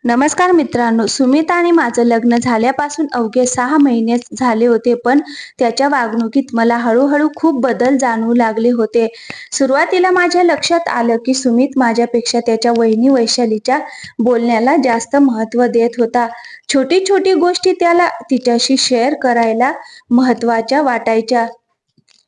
नमस्कार मित्रांनो, सुमित आणि माझं लग्न झाल्यापासून अवघे 6 महिने झाले होते, पण त्याच्या वागणुकीत मला हळूहळू खूप बदल जाणवू लागले होते. सुरुवातीला माझ्या लक्षात आलं की सुमित माझ्यापेक्षा त्याच्या वहिनी वैशालीच्या बोलण्याला जास्त महत्त्व देत होता. छोटी छोटी गोष्टी त्याला तिच्याशी शेअर करायला महत्त्वाच्या वाटायच्या.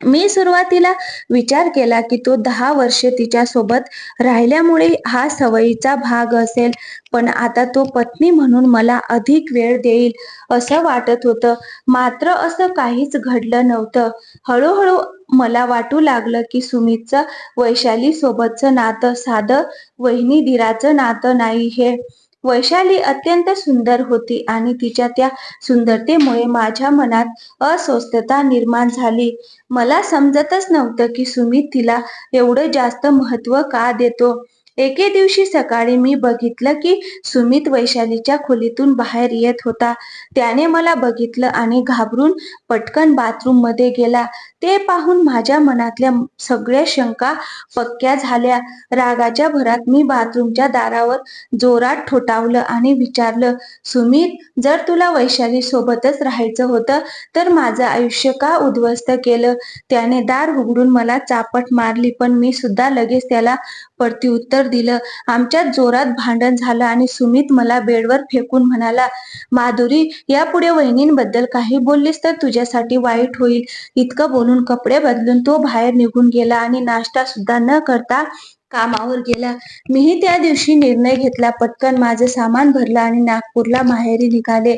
मी सुरुवातीला विचार केला की तो 10 वर्षे तिच्यासोबत राहिल्यामुळे हा सवयीचा भाग असेल, पण आता तो पत्नी म्हणून मला अधिक वेळ देईल असं वाटत होतं. मात्र असं काहीच घडलं नव्हतं. हळूहळू मला वाटू लागलं की सुमितचं वैशाली सोबतचं नातं साधं वहिनी दिराचं नातं नाही. हे वैशाली अत्यंत सुंदर होती आणि तिच्या त्या सुंदरतेमुळे माझ्या मनात अस्वस्थता निर्माण झाली. मला समजतच नव्हतं की सुमित तिला एवढं जास्त महत्त्व का देतो. एके दिवशी सकाळी मी बघितलं की सुमित वैशालीच्या खोलीतून बाहेर येत होता. त्याने मला बघितलं आणि घाबरून पटकन बाथरूम मध्ये गेला. ते पाहून माझ्या मनातल्या सगळ्या शंका पक्क्या झाल्या. रागाच्या भरात मी बाथरूमच्या दारावर जोरात ठोठावलं आणि विचारलं, सुमित, जर तुला वैशाली सोबतच राहायचं होतं तर माझं आयुष्य का उद्ध्वस्त केलं? त्याने दार उघडून मला चापट मारली, पण मी सुद्धा लगेच त्याला प्रत्युत्तर दिलं. आमच्यात जोरात भांडण झालं आणि सुमित मला बेडवर फेकून म्हणाला, माधुरी, यापुढे वहिनींबद्दल काही बोललीस तर तुझ्यासाठी वाईट होईल. इतकं बोलून कपडे बदलून तो बाहेर निघून गेला आणि नाश्ता सुद्धा न करता कामावर गेला. मीही त्या दिवशी निर्णय घेतला. पटकन माझं सामान भरलं आणि नागपूरला माहेरी निघाले.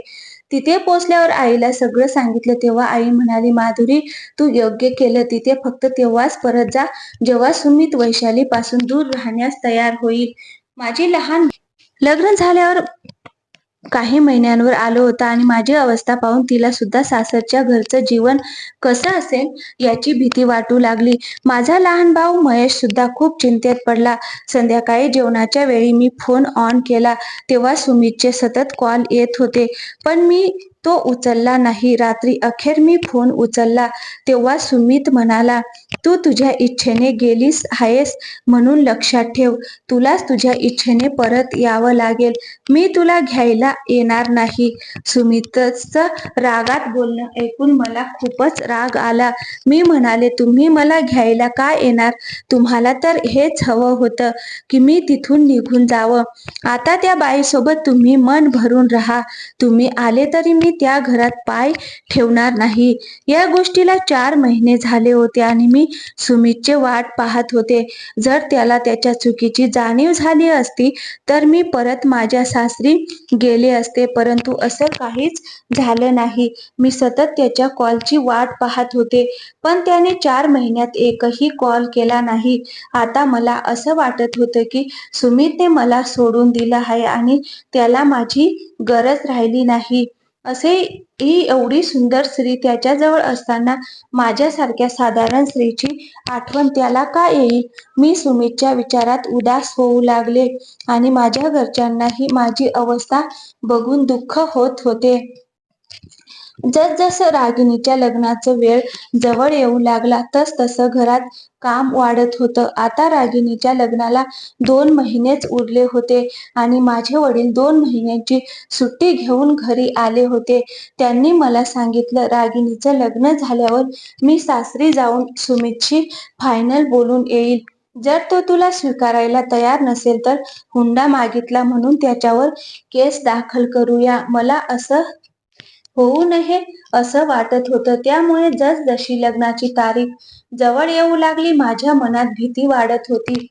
तिथे पोचल्यावर आईला सगळं सांगितलं तेव्हा आई म्हणाली, माधुरी, तू योग्य केलं. तिथे फक्त तेव्हाच परत जा जेव्हा सुमित वैशाली पासून दूर राहण्यास तयार होईल. माझी लहान लग्न झाल्यावर काही महिन्यांवर आलं होतं आणि माझी अवस्था पाहून तिला सुद्धा सासरच्या घरचं जीवन कसं असेल याची भीती वाटू लागली. माझा लहान भाऊ महेश सुद्धा खूप चिंतेत पडला. संध्याकाळी जेवणाच्या वेळी मी फोन ऑन केला तेव्हा सुमितचे सतत कॉल येत होते, पण मी तो उचलला नाही. रात्री अखेर मी फोन उचलला तेव्हा सुमित म्हणाला, तू तुझ्या इच्छेने गेलीस आहेस म्हणून लक्षात ठेव, तुलाच तुझ्या इच्छेने परत यावं लागेल. मी तुला घ्यायला येणार नाही. सुमितचं रागात बोलणं ऐकून मला खूपच राग आला. मी म्हणाले, तुम्ही मला घ्यायला का येणार? तुम्हाला तर हेच हवं होतं की मी तिथून निघून जावं. आता त्या बाईसोबत तुम्ही मन भरून राहा. तुम्ही आले तरी मी त्या घरात पाय ठेवणार नाही. या गोष्टीला 4 महिने झाले होते आणि मी सुमितचे वाट पाहत होते. जर त्याला त्याच्या चुकीची जाणीव झाली असती तर मी परत माझ्या सासरी गेले असते, परंतु असं काहीच झालं नाही. मी सतत त्याच्या कॉलची वाट पाहत होते, पण त्याने 4 महिन्यात एकही कॉल केला नाही. आता मला असं वाटत होतं की सुमितने मला सोडून दिलं आहे आणि त्याला माझी गरज राहिली नाही. असे ही एवढी सुंदर स्त्री त्याच्याजवळ असताना माझ्यासारख्या साधारण स्त्रीची आठवण त्याला का येईल? मी सुमितच्या विचारात उदास होऊ लागले आणि माझ्या घरच्यांनाही माझी अवस्था बघून दुःख होत होते. जसजसं रागिणीच्या लग्नाचा वेळ जवळ येऊ लागला तसतसं घरात काम वाढत होतं. आता रागिणीच्या लग्नाला 2 महिनेच उरले होते आणि माझे वडील 2 महिन्यांची सुट्टी घेऊन घरी आले होते. त्यांनी मला सांगितलं, रागिणीचं लग्न झाल्यावर मी सासरी जाऊन सुमितशी फायनल बोलून येईल. जर तो तुला स्वीकारायला तयार नसेल तर हुंडा मागितला म्हणून त्याच्यावर केस दाखल करूया. मला असं होऊ नये असं वाटत होतं. त्यामुळे जसजशी लग्नाची तारीख जवळ येऊ लागली माझ्या मनात भीती वाढत होती.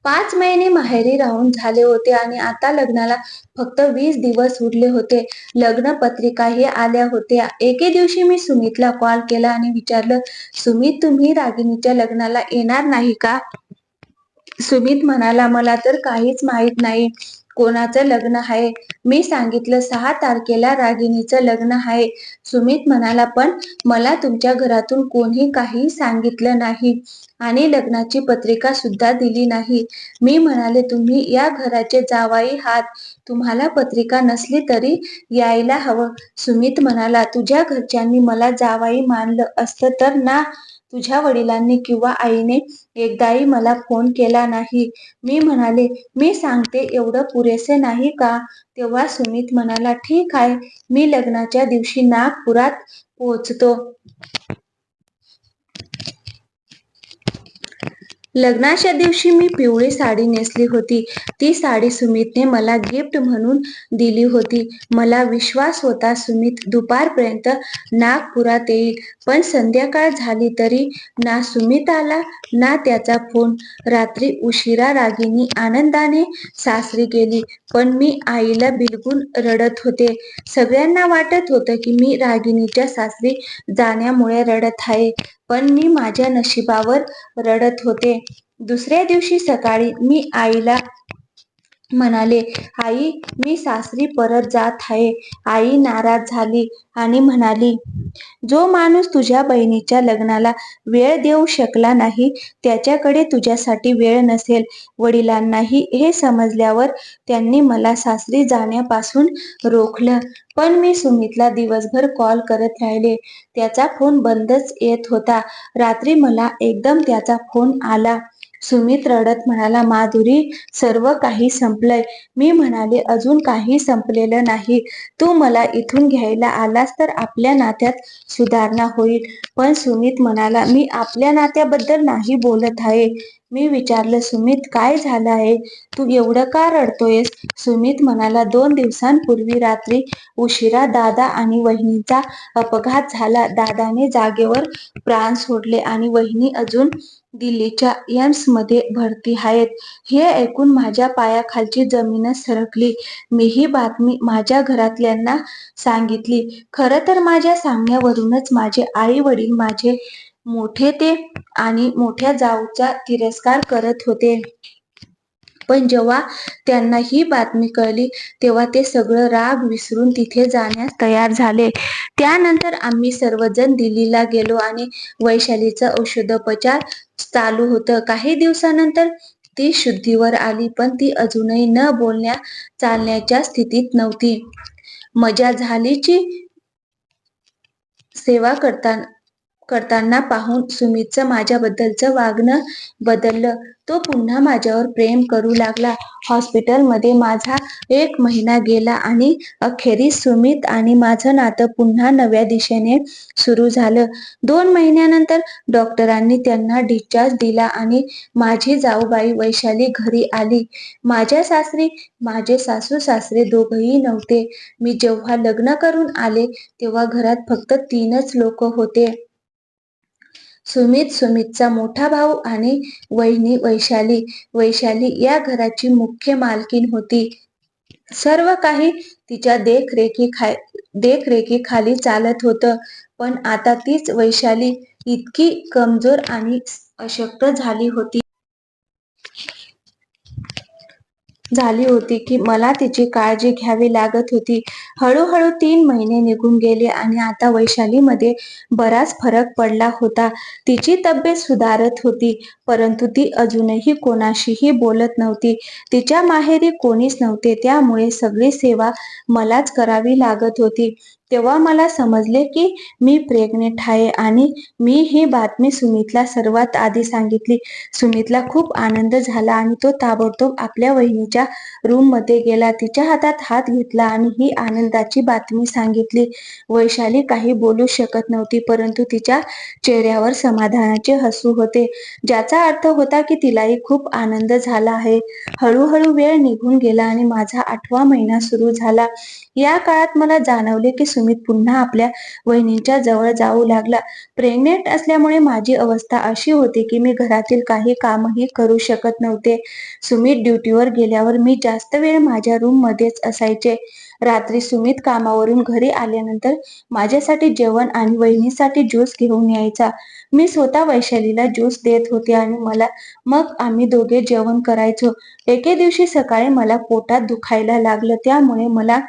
5 महिने माहेरी राहून झाले होते आणि आता लग्नाला फक्त 20 दिवस उरले होते. लग्न पत्रिकाही आल्या होत्या. एके दिवशी मी सुमितला कॉल केला आणि विचारलं, सुमित, तुम्ही रागिणीच्या लग्नाला येणार नाही का? सुमित म्हणाला, मला तर काहीच माहित नाही कोणाचं लग्न आहे. मी सांगितलं, 6 तारखेला रागिणीचं लग्न आहे. सुमित म्हणाला, पण मला तुमच्या घरातून कोणी काही सांगितलं नाही. आणि लग्नाची पत्रिका सुद्धा दिली नाही. मी म्हणाले, तुम्ही या घराचे जावई आहात. तुम्हाला पत्रिका नसली तरी यायला हवं. सुमित म्हणाला, तुझ्या घरच्यांनी मला जावई मानलं असतं तर ना? तुझ्या वडिलांनी किंवा आईने एकदाही मला फोन केला नाही. मी म्हणाले, मी सांगते एवढं पुरेसे नाही का? तेव्हा सुमित म्हणाला, ठीक आहे, मी लग्नाच्या दिवशी नागपुरात पोहोचतो. लग्नाच्या दिवशी मी पिवळी साडी नेसली होती. ती साडी सुमितने मला गिफ्ट म्हणून दिली होती. मला विश्वास होता सुमित दुपारपर्यंत नागपुरात येईल, पण संध्याकाळ झाली तरी ना सुमित आला ना त्याचा फोन. रात्री उशिरा रागिनी आनंदाने सासरी गेली, पण मी आईला बिलगून रडत होते. सगळ्यांना वाटत होतं की मी रागिनीच्या सासरी जाण्यामुळे रडत आहे, पण मी माझ्या नशिबावर रडत होते. दुसऱ्या दिवशी सकाळी मी आईला म्हणाले, आई, मी सासरी परत जात आहे. आई नाराज झाली आणि म्हणाली, जो माणूस तुझ्या बहिणीच्या लग्नाला वेळ देऊ शकला नाही त्याच्याकडे तुझ्यासाठी वेळ नसेल. वडिलांनाही हे समजल्यावर त्यांनी मला सासरी जाण्यापासून रोखलं, पण मी सुमितला दिवसभर कॉल करत राहिले. त्याचा फोन बंदच येत होता. रात्री मला एकदम त्याचा फोन आला. सुमित रडत म्हणाला, माधुरी, सर्व काही संपलंय. मी म्हणाले, अजून काही संपलेलं नाही. तू मला इथून घ्यायला आलास तर आपल्या नात्यात सुधारणा होईल. पण सुमित म्हणाला, मी आपल्या नात्याबद्दल नाही बोलत आहे. मी विचारलं, सुमित, काय झालं आहे? तू एवढं का रडतोयस? सुमित म्हणाला, 2 दिवसांपूर्वी रात्री उशिरा दादा आणि वहिनीचा अपघात झाला. दादाने जागेवर प्राण सोडले आणि वहिनी अजून दिल्लीच्या एम्समध्ये भरती आहेत. हे ऐकून माझ्या पायाखालची जमीनच सरकली. मी ही बातमी माझ्या घरातल्यांना सांगितली. खरं तर माझ्या सांगण्यावरूनच माझे आई वडील माझे मोठे ते आणि मोठ्या जाऊचा तिरस्कार करत होते. पण जेव्हा त्यांना ही बातमी कळली तेव्हा ते सगळं राग विसरून तिथे जाण्यास तयार झाले. त्यानंतर आम्ही सर्वजण दिल्लीला गेलो आणि वैशालीचं औषधोपचार चालू होतं. काही दिवसानंतर ती शुद्धीवर आली, पण ती अजूनही न बोलण्या चालण्याच्या स्थितीत नव्हती. मजा झालीची सेवा करताना पाहून सुमितचं माझ्याबद्दलचं वागणं बदललं. तो पुन्हा माझ्यावर प्रेम करू लागला. हॉस्पिटलमध्ये माझा 1 महिना गेला आणि अखेरीस सुमित आणि माझं नातं पुन्हा नव्या दिशेने सुरू झालं. 2 महिन्यानंतर डॉक्टरांनी त्यांना डिस्चार्ज दिला आणि माझी जाऊबाई वैशाली घरी आली. माझ्या सासरी माझे सासू सासरे दोघंही नव्हते. मी जेव्हा लग्न करून आले तेव्हा घरात फक्त 3च लोक होते. सुमित, सुमितचा मोठा भाऊ आणि वहिनी वैशाली. वैशाली या घराची मुख्य मालकीण होती. सर्व काही तिच्या देखरेखीखाली चालत होतं. पण आता तीच वैशाली इतकी कमजोर आणि अशक्त झाली होती की मला तिची काळजी घ्यावी लागत होती. हळूहळू 3 महिने निघून गेले आणि आता वैशालीमध्ये बराच फरक पडला होता. तिची तब्येत सुधारत होती, परंतु ती अजूनही कोणाशीही बोलत नव्हती. तिच्या माहेरी कोणीच नव्हते, त्यामुळे सगळी सेवा मलाच करावी लागत होती. तेव्हा मला समजले की मी प्रेग्नेंट आहे आणि मी ही बातमी सुमितला सर्वात आधी सांगितली. सुमितला खूप आनंद झाला आणि तो ताबडतोब आपल्या वहिनीच्या रूममध्ये गेला. तिच्या हातात हात घेतला आणि ही आनंदाची बातमी सांगितली. वैशाली काही बोलू शकत नव्हती, परंतु तिच्या चेहऱ्यावर समाधानाचे हसू होते, ज्याचा अर्थ होता की तिलाही खूप आनंद झाला आहे. हळूहळू वेळ निघून गेला आणि माझा 8वा महिना सुरू झाला. या काळात मला जाणवले की सुमित पुन्हा आपल्या वहिनींच्या जवळ जाऊ लागला. प्रेग्नेंट असल्यामुळे माझी अवस्था अशी होती की मी घरातील काही कामही करू शकत नव्हते. सुमित ड्युटीवर गेल्यावर मी जास्त वेळ माझ्या रूममध्येच असायचे. रात्री सुमित कामावरून घरी आल्यानंतर माझ्यासाठी जेवण आणि वहिनीसाठी ज्यूस घेऊन यायचा. मी स्वतः वैशालीला ज्यूस देत होते आणि मग आम्ही दोघे जेवण करायचो. एके दिवशी सकाळी मला पोटात दुखायला लागलं, त्यामुळे मला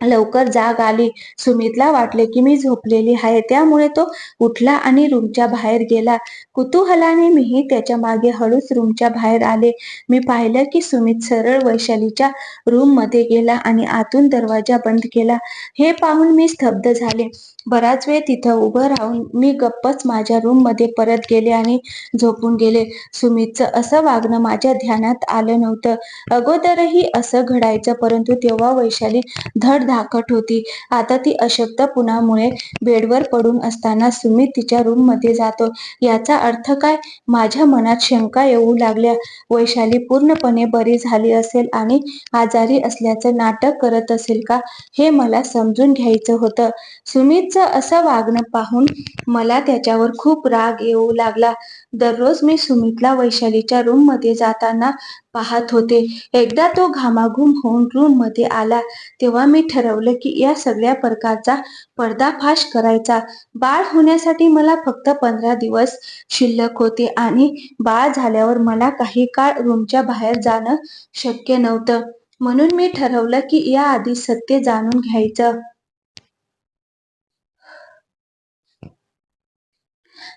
लवकर जाग आली. सुमितला वाटले की मी झोपलेली आहे, त्यामुळे तो उठला आणि रूमच्या बाहेर गेला. कुतूहलाने मीही त्याच्या मागे हळूच रूमच्या बाहेर आले. मी पाहिलं की सुमित सरळ वैशालीच्या रूममध्ये गेला आणि आतून दरवाजा बंद केला. हे पाहून मी स्तब्ध झाले. बराच वेळ तिथं उभं राहून मी गप्पच माझ्या रूममध्ये परत गेले आणि झोपून गेले. सुमितचं असं वागणं माझ्या ध्यानात आलं नव्हतं. अगोदरही असं घडायचं, परंतु तेव्हा वैशाली धडधाकट होती. आता ती अशक्तपणामुळे बेडवर पडून असताना सुमित तिच्या रूममध्ये जातो, याचा अर्थ काय? माझ्या मनात शंका येऊ लागल्या. वैशाली पूर्णपणे बरी झाली असेल आणि आजारी असल्याचं नाटक करत असेल का, हे मला समजून घ्यायचं होतं. सुमितचं असं वागणं पाहून मला त्याच्यावर खूप राग येऊ लागला. दररोज मी सुमितला वैशालीच्या रूममध्ये जाताना पाहत होते. एकदा तो घामाघूम होऊन रूममध्ये आला, तेव्हा मी ठरवलं की या सगळ्या प्रकारचा पर्दाफाश करायचा. बाळ होण्यासाठी मला फक्त 15 दिवस शिल्लक होते आणि बाळ झाल्यावर मला काही काळ रूमच्या बाहेर जाणं शक्य नव्हतं. म्हणून मी ठरवलं की याआधी सत्य जाणून घ्यायचं.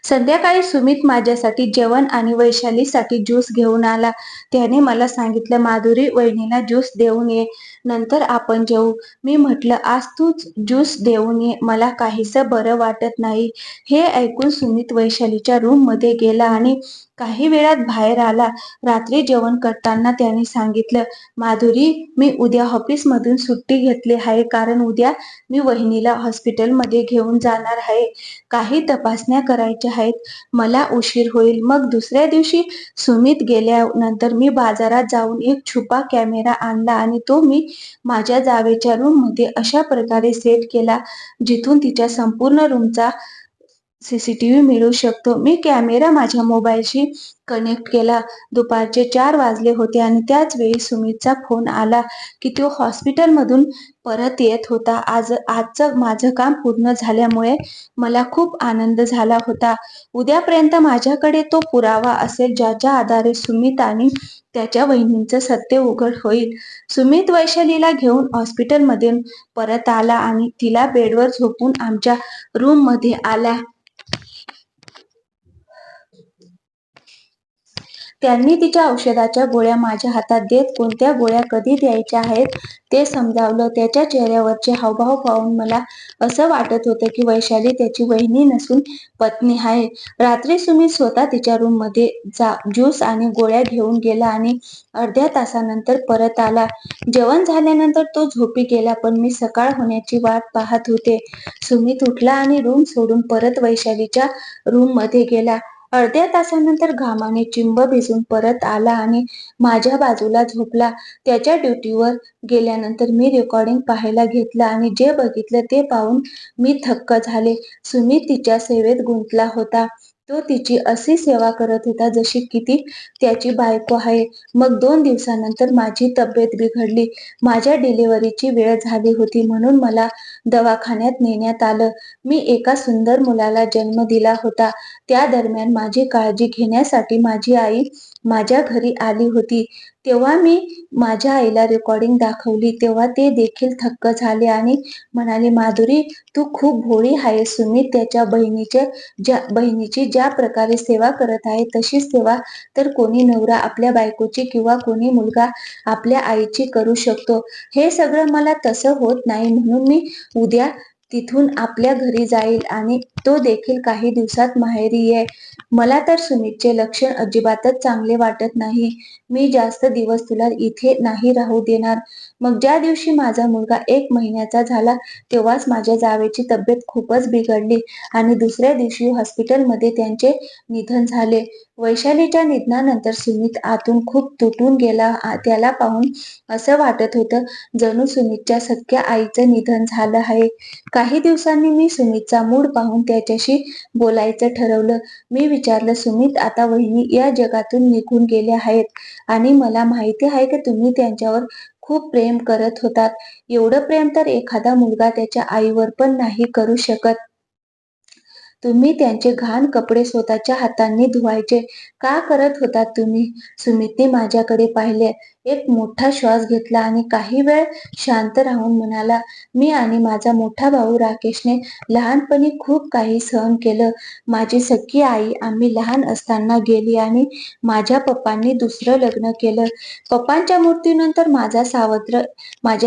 संध्याकाळी सुमित माझ्यासाठी जेवण आणि वैशालीसाठी ज्यूस घेऊन आला. त्याने मला सांगितलं, माधुरी, वहिनीला ज्यूस देऊन ये, नंतर आपण जेवू. मी म्हटलं, आज तूच ज्यूस देऊन ये, मला काहीसं बरं वाटत नाही. हे ऐकून सुमित वैशालीच्या रूममध्ये गेला आणि काही वेळात बाहेर आला. रात्री जेवण करताना त्याने सांगितलं, माधुरी, मी उद्या ऑफिसमधून सुट्टी घेतली आहे, कारण उद्या मी वहिनीला हॉस्पिटलमध्ये घेऊन जाणार आहे. काही तपासण्या करायच्या आहेत. मला उशीर होईल. मग दुसऱ्या दिवशी सुमित गेल्यानंतर मी बाजारात जाऊन एक छुपा कॅमेरा आणला आणि तो मी माझ्या जावेच्या रूममध्ये अशा प्रकारे सेट केला, जिथून तिच्या संपूर्ण रूमचा सीसीटीव्ही मिळू शकतो. मी कॅमेरा माझ्या मोबाईलशी कनेक्ट केला. दुपारचे 4 वाजले होते आणि त्याच वेळी सुमितचा फोन आला की तो हॉस्पिटलमधून परत येत होता. आजचं माझं काम पूर्ण झाल्यामुळे मला खूप आनंद झाला होता. उद्यापर्यंत माझ्याकडे तो पुरावा असेल, ज्याच्या आधारे सुमित आणि त्याच्या वहिनींचं सत्य उघड होईल. सुमित वैशालीला घेऊन हॉस्पिटलमधून परत आला आणि तिला बेडवर झोपून आमच्या रूममध्ये आला. त्यांनी तिच्या औषधाच्या गोळ्या माझ्या हातात देत कोणत्या गोळ्या कधी द्यायच्या आहेत ते समजावलं. त्याच्या चेहऱ्यावरचे हावभाव पाहून मला असं वाटत होतं की वैशाली त्याची वहिनी नसून पत्नी आहे. रात्री सुमित स्वतः तिच्या रूममध्ये ज्यूस आणि गोळ्या घेऊन गेला आणि अर्ध्या तासानंतर परत आला. जेवण झाल्यानंतर तो झोपी गेला, पण मी सकाळ होण्याची वाट पाहत होते. सुमित उठला आणि रूम सोडून परत वैशालीच्या रूममध्ये गेला. अर्ध्या तासानंतर घामाने चिंब भिजून परत आला आणि माझ्या बाजूला झोपला. त्याच्या ड्युटीवर गेल्यानंतर मी रेकॉर्डिंग पाहायला घेतलं आणि जे बघितलं ते पाहून मी थक्क झाले. सुमित तिच्या सेवेत गुंतला होता. तो तिची अशी सेवा करत होता जशी की ती त्याची बायको आहे. मग 2 दिवसानंतर माझी तब्येत बिघडली. माझ्या डिलिव्हरीची वेळ झाली होती, म्हणून मला दवाखान्यात नेण्यात आलं. मी एका सुंदर मुलाला जन्म दिला होता. त्या दरम्यान माझी काळजी घेण्यासाठी माझी आई माझ्या घरी आली होती. तेव्हा मी माझ्या आईला रेकॉर्डिंग दाखवली, तेव्हा ते देखील थक्क झाले आणि म्हणाले, माधुरी, तू खूप भोळी आहेस. सुमित त्याच्या बहिणीची ज्या प्रकारे सेवा करत आहे, तशीच सेवा तर कोणी नवरा आपल्या बायकोची किंवा कोणी मुलगा आपल्या आईची करू शकतो. हे सगळं मला तसं होत नाही, म्हणून मी उद्या तिथून आपल्या घरी जाईल आणि तो देखील काही दिवसात माहेरी ये. मला तर सुमितचे लक्षण अजिबातच चांगले वाटत नाही. मी जास्त दिवस तुला इथे नाही राहू देणार. मग ज्या दिवशी माझा मुलगा 1 महिन्याचा झाला, तेव्हाच माझ्या जावेची तब्येत खूपच बिघडली आणि दुसऱ्या दिवशी हॉस्पिटलमध्ये त्यांचे निधन झाले. वैशालीच्या निधनानंतर सुमित आतून खूप तुटून गेला. त्याला पाहून असं वाटत होतं जणू सुमितच्या सख्ख्या आईचं निधन झालं आहे. काही दिवसांनी मी सुमितचा मूड पाहून त्याच्याशी बोलायचं ठरवलं. मी विचारलं, सुमित, आता वहिनी या जगातून निघून गेल्या आहेत आणि मला माहिती आहे की तुम्ही त्यांच्यावर खूप प्रेम करत होतात. एवढं प्रेम तर एखादा मुलगा त्याच्या आईवर पण नाही करू शकत. तुम्ही त्यांचे घाण कपडे स्वतःच्या हातांनी धुवायचे का करत होतात तुम्ही? सुमितने माझ्याकडे पाहिले. एक मोठा श्वास घेतला आणि काही वेळ शांत राहून म्हणाला, मी आणि माझा मोठा भाऊ राकेशने लहानपणी खूप काही सहन केलं. माझी सख्खी आई आम्ही लहान असताना गेली आणि माझ्या पप्पांनी दुसरं लग्न केलं. पप्पांच्या मृत्यूनंतर माझ्या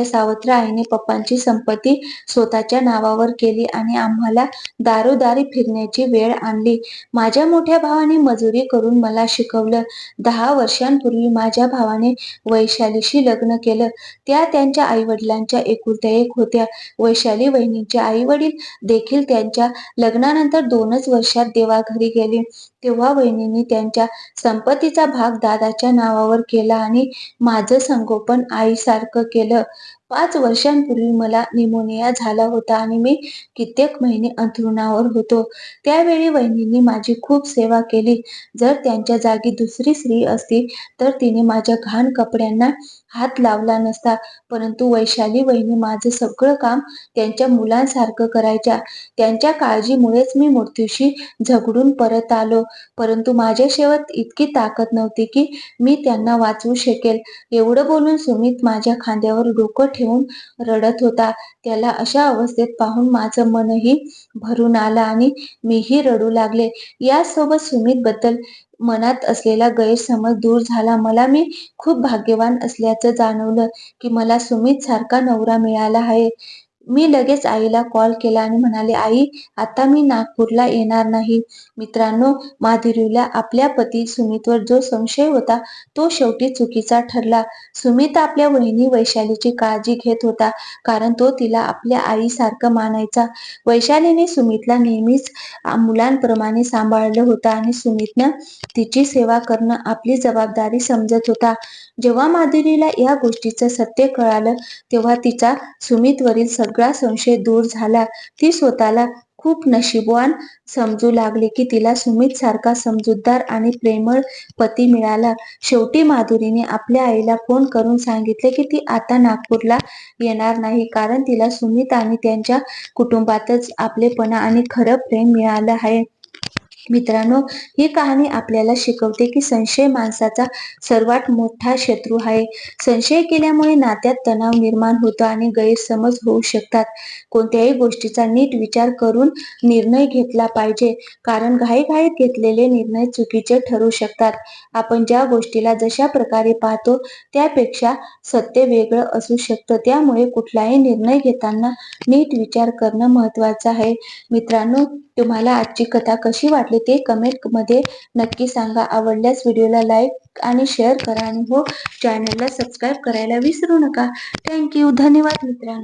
सावत्र आईने पप्पांची संपत्ती स्वतःच्या नावावर केली आणि आम्हाला दारोदारी फिरण्याची वेळ आणली. माझ्या मोठ्या भावाने मजुरी करून मला शिकवलं. 10 वर्षांपूर्वी माझ्या भावाने वैशालीशी लग्न केलं. त्या त्यांच्या आई-वडिलांच्या एकुलत्या एक होत्या. वैशाली वहिनींचे आई-वडील देखील त्यांच्या लग्नानंतर 2च वर्षात देवाघरी गेले. तेव्हा वहिनींनी त्यांच्या संपत्तीचा भाग दादाच्या नावावर केला आणि माझं संगोपन आईसारखं केलं. 5 वर्षांपूर्वी मला निमोनिया झाला होता आणि मी कित्येक महिने अंथरुणावर होतो. त्यावेळी वहिनींनी माझी खूप सेवा केली. जर त्यांच्या जागी दुसरी स्त्री असती तर तिने माझ्या घाण कपड्यांना हात लावला नसता. परंतु वैशाली वहिनी माझं सगळं काम त्यांच्या मुलांसारखं करायच्या. त्यांच्या काळजीमुळेच मी मृत्यूशी झगडून परत आलो. परंतु माझ्या शेवट इतकी ताकद नव्हती की मी त्यांना वाचवू शकेल. एवढं बोलून सुमित माझ्या खांद्यावर डोकं ठेवून रडत होता. त्याला अशा अवस्थेत पाहून माझं मनही भरून आलं आणि मीही रडू लागले. यासोबत सुमितबद्दल मनात असलेला गैरसमज दूर झाला. मी खूप भाग्यवान असल्याचं जाणवलं की मला सुमितसारखा नवरा मिळाला आहे. मी लगेच आईला कॉल केला आणि म्हणाले, आई, आता मी नागपूरला येणार नाही. मित्रांनो, माधुरीला आपल्या पती सुमितवर जो संशय होता तो शेवटी चुकीचा ठरला. सुमित आपल्या वहिनी वैशालीची काळजी घेत होता कारण तो तिला आपल्या आईसारखं मानायचा. वैशालीने सुमितला नेहमीच मुलांप्रमाणे सांभाळलं होतं आणि सुमितनं तिची सेवा करणं आपली जबाबदारी समजत होता. जेव्हा माधुरीला या गोष्टीचं सत्य कळालं तेव्हा तिचा सुमितवरील सगळा संशय दूर झाला. ती स्वतःला खूप नशीबवान समजू लागली की तिला सुमितसारखा समजूतदार आणि प्रेमळ पती मिळाला. शेवटी माधुरीने आपल्या आईला फोन करून सांगितले की ती आता नागपूरला येणार नाही कारण तिला सुमित आणि त्यांच्या कुटुंबातच आपलेपणा आणि खरं प्रेम मिळालं आहे. मित्रांनो, ही कहाणी आपल्याला शिकवते की संशय माणसाचा सर्वात मोठा शत्रू आहे. संशय केल्यामुळे नात्यात तणाव निर्माण होतो आणि गैरसमज होऊ शकतात. कोणत्याही गोष्टीचा नीट विचार करून निर्णय घेतला पाहिजे कारण घाईघाईत घेतलेले निर्णय चुकीचे ठरू शकतात. आपण ज्या गोष्टीला जशा प्रकारे पाहतो त्यापेक्षा सत्य वेगळं असू शकतं. त्यामुळे कुठलाही निर्णय घेताना नीट विचार करणं महत्त्वाचं आहे. मित्रांनो, तुम्हाला आजची कथा कशी वाटली ते कमेंटमध्ये नक्की सांगा. आवडल्यास व्हिडिओला लाईक आणि शेअर करा आणि चॅनलला सबस्क्राईब करायला विसरू नका. Thank you. धन्यवाद मित्रांनो.